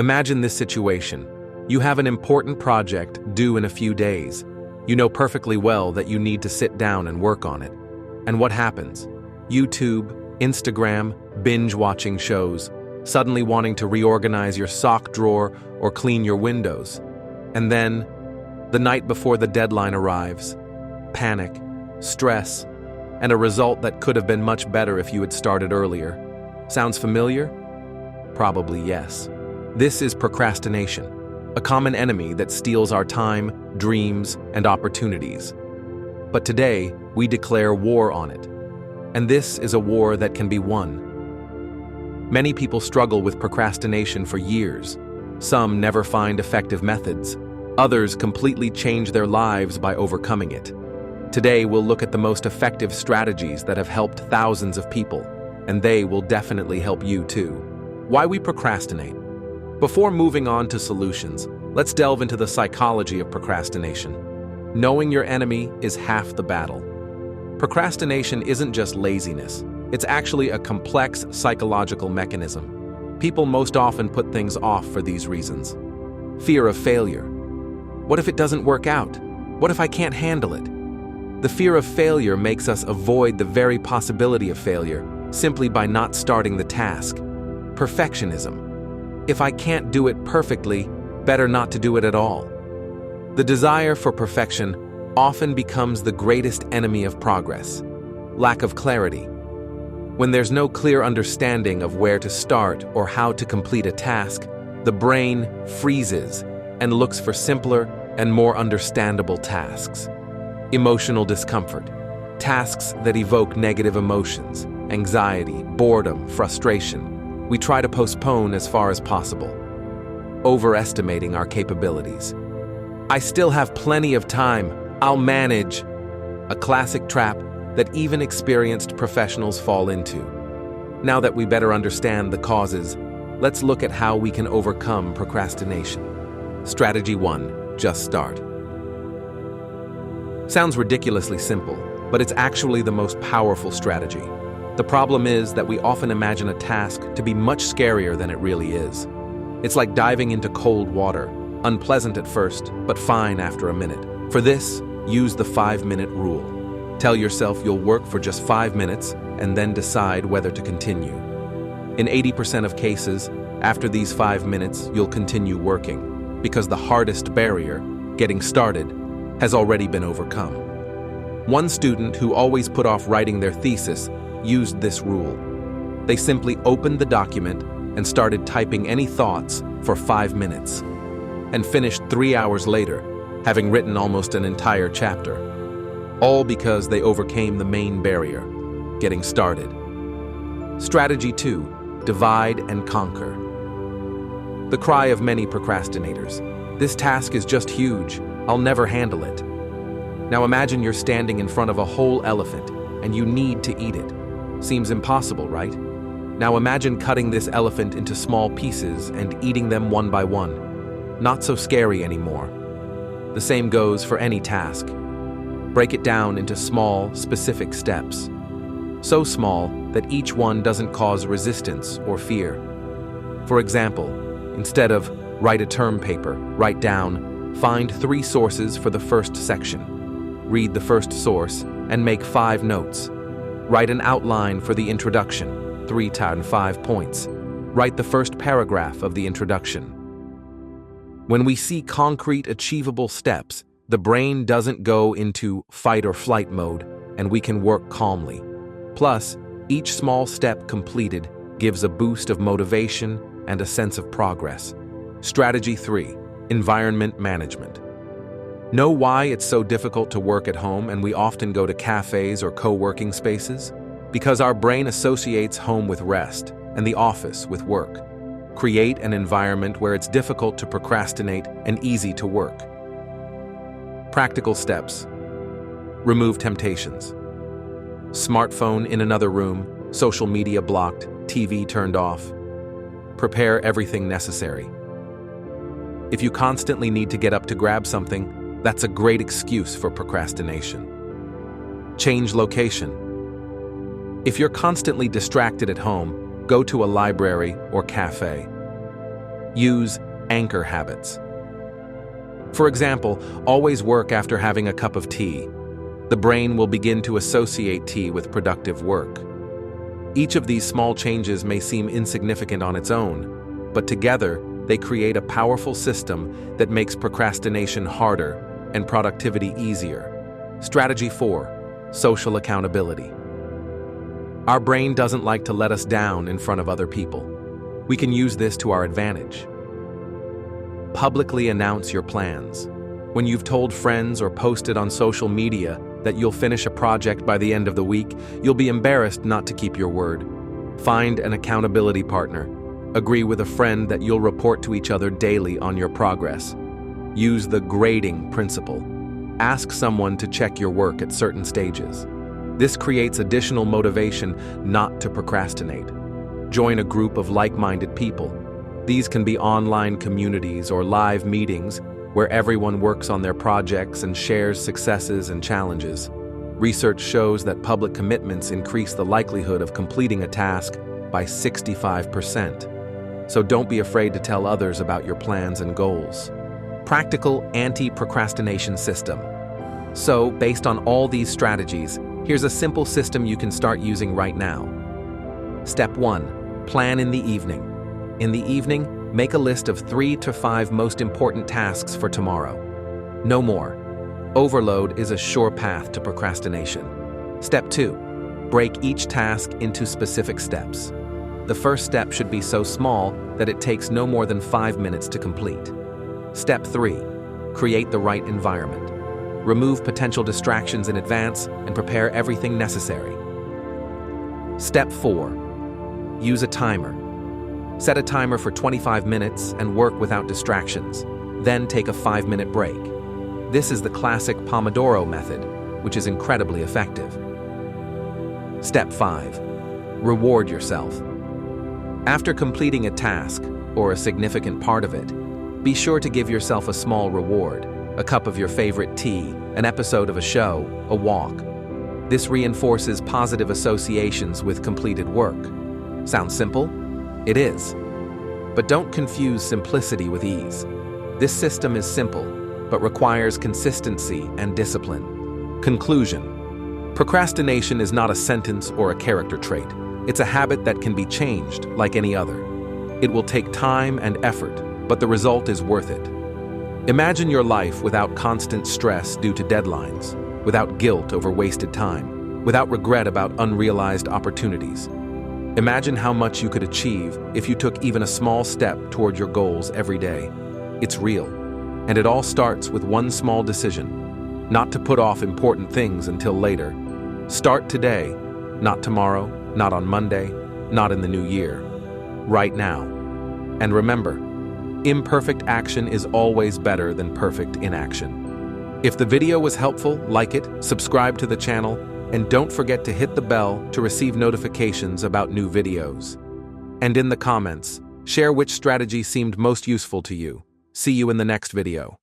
Imagine this situation. You have an important project due in a few days. You know perfectly well that you need to sit down and work on it. And what happens? YouTube, Instagram, binge-watching shows, suddenly wanting to reorganize your sock drawer or clean your windows. And then, the night before the deadline arrives, panic, stress, and a result that could have been much better if you had started earlier. Sounds familiar? Probably yes. This is procrastination, a common enemy that steals our time, dreams, and opportunities. But today, we declare war on it. And this is a war that can be won. Many people struggle with procrastination for years. Some never find effective methods. Others completely change their lives by overcoming it. Today, we'll look at the most effective strategies that have helped thousands of people, and they will definitely help you too. Why we procrastinate. Before moving on to solutions, let's delve into the psychology of procrastination. Knowing your enemy is half the battle. Procrastination isn't just laziness. It's actually a complex psychological mechanism. People most often put things off for these reasons. Fear of failure. What if it doesn't work out? What if I can't handle it? The fear of failure makes us avoid the very possibility of failure simply by not starting the task. Perfectionism. If I can't do it perfectly, better not to do it at all. The desire for perfection often becomes the greatest enemy of progress. Lack of clarity. When there's no clear understanding of where to start or how to complete a task, the brain freezes and looks for simpler and more understandable tasks. Emotional discomfort. Tasks that evoke negative emotions, anxiety, boredom, frustration. We try to postpone as far as possible, overestimating our capabilities. I still have plenty of time. I'll manage. A classic trap that even experienced professionals fall into. Now that we better understand the causes, let's look at how we can overcome procrastination. Strategy 1. Just start. Sounds ridiculously simple, but it's actually the most powerful strategy. The problem is that we often imagine a task to be much scarier than it really is. It's like diving into cold water, unpleasant at first, but fine after a minute. For this, use the 5-minute rule. Tell yourself you'll work for just 5 minutes and then decide whether to continue. In 80% of cases, after these 5 minutes, you'll continue working because the hardest barrier, getting started, has already been overcome. One student who always put off writing their thesis used this rule. They simply opened the document and started typing any thoughts for 5 minutes, and finished 3 hours later, having written almost an entire chapter. All because they overcame the main barrier, getting started. Strategy 2. Divide and conquer. The cry of many procrastinators. This task is just huge. I'll never handle it. Now imagine you're standing in front of a whole elephant and you need to eat it. Seems impossible, right? Now imagine cutting this elephant into small pieces and eating them one by one. Not so scary anymore. The same goes for any task. Break it down into small, specific steps. So small that each one doesn't cause resistance or fear. For example, instead of write a term paper, write down, find 3 sources for the first section. Read the first source and make 5 notes. Write an outline for the introduction, 3 to 5 points. Write the first paragraph of the introduction. When we see concrete, achievable steps, the brain doesn't go into fight or flight mode, and we can work calmly. Plus, each small step completed gives a boost of motivation and a sense of progress. Strategy 3. Environment management. Know why it's so difficult to work at home and we often go to cafes or co-working spaces? Because our brain associates home with rest and the office with work. Create an environment where it's difficult to procrastinate and easy to work. Practical steps. Remove temptations. Smartphone in another room, social media blocked, TV turned off. Prepare everything necessary. If you constantly need to get up to grab something, that's a great excuse for procrastination. Change location. If you're constantly distracted at home, go to a library or cafe. Use anchor habits. For example, always work after having a cup of tea. The brain will begin to associate tea with productive work. Each of these small changes may seem insignificant on its own, but together they create a powerful system that makes procrastination harder and productivity easier. Strategy 4. Social accountability. Our brain doesn't like to let us down in front of other people. We can use this to our advantage. Publicly announce your plans. When you've told friends or posted on social media that you'll finish a project by the end of the week, you'll be embarrassed not to keep your word. Find an accountability partner. Agree with a friend that you'll report to each other daily on your progress. Use the grading principle. Ask someone to check your work at certain stages. This creates additional motivation not to procrastinate. Join a group of like-minded people. These can be online communities or live meetings where everyone works on their projects and shares successes and challenges. Research shows that public commitments increase the likelihood of completing a task by 65%. So don't be afraid to tell others about your plans and goals. Practical anti-procrastination system. So, based on all these strategies, here's a simple system you can start using right now. Step 1. Plan in the evening. In the evening, make a list of 3 to 5 most important tasks for tomorrow. No more. Overload is a sure path to procrastination. Step 2. Break each task into specific steps. The first step should be so small that it takes no more than 5 minutes to complete. Step 3. Create the right environment. Remove potential distractions in advance and prepare everything necessary. Step 4. Use a timer. Set a timer for 25 minutes and work without distractions. Then take a 5-minute break. This is the classic Pomodoro method, which is incredibly effective. Step 5. Reward yourself. After completing a task, or a significant part of it, be sure to give yourself a small reward, a cup of your favorite tea, an episode of a show, a walk. This reinforces positive associations with completed work. Sounds simple? It is. But don't confuse simplicity with ease. This system is simple, but requires consistency and discipline. Conclusion. Procrastination is not a sentence or a character trait. It's a habit that can be changed like any other. It will take time and effort, but the result is worth it. Imagine your life without constant stress due to deadlines, without guilt over wasted time, without regret about unrealized opportunities. Imagine how much you could achieve if you took even a small step toward your goals every day. It's real, and it all starts with one small decision: not to put off important things until later. Start today, not tomorrow, not on Monday, not in the new year. Right now. And remember, imperfect action is always better than perfect inaction. If the video was helpful, like it, subscribe to the channel, and don't forget to hit the bell to receive notifications about new videos. And in the comments, share which strategy seemed most useful to you. See you in the next video.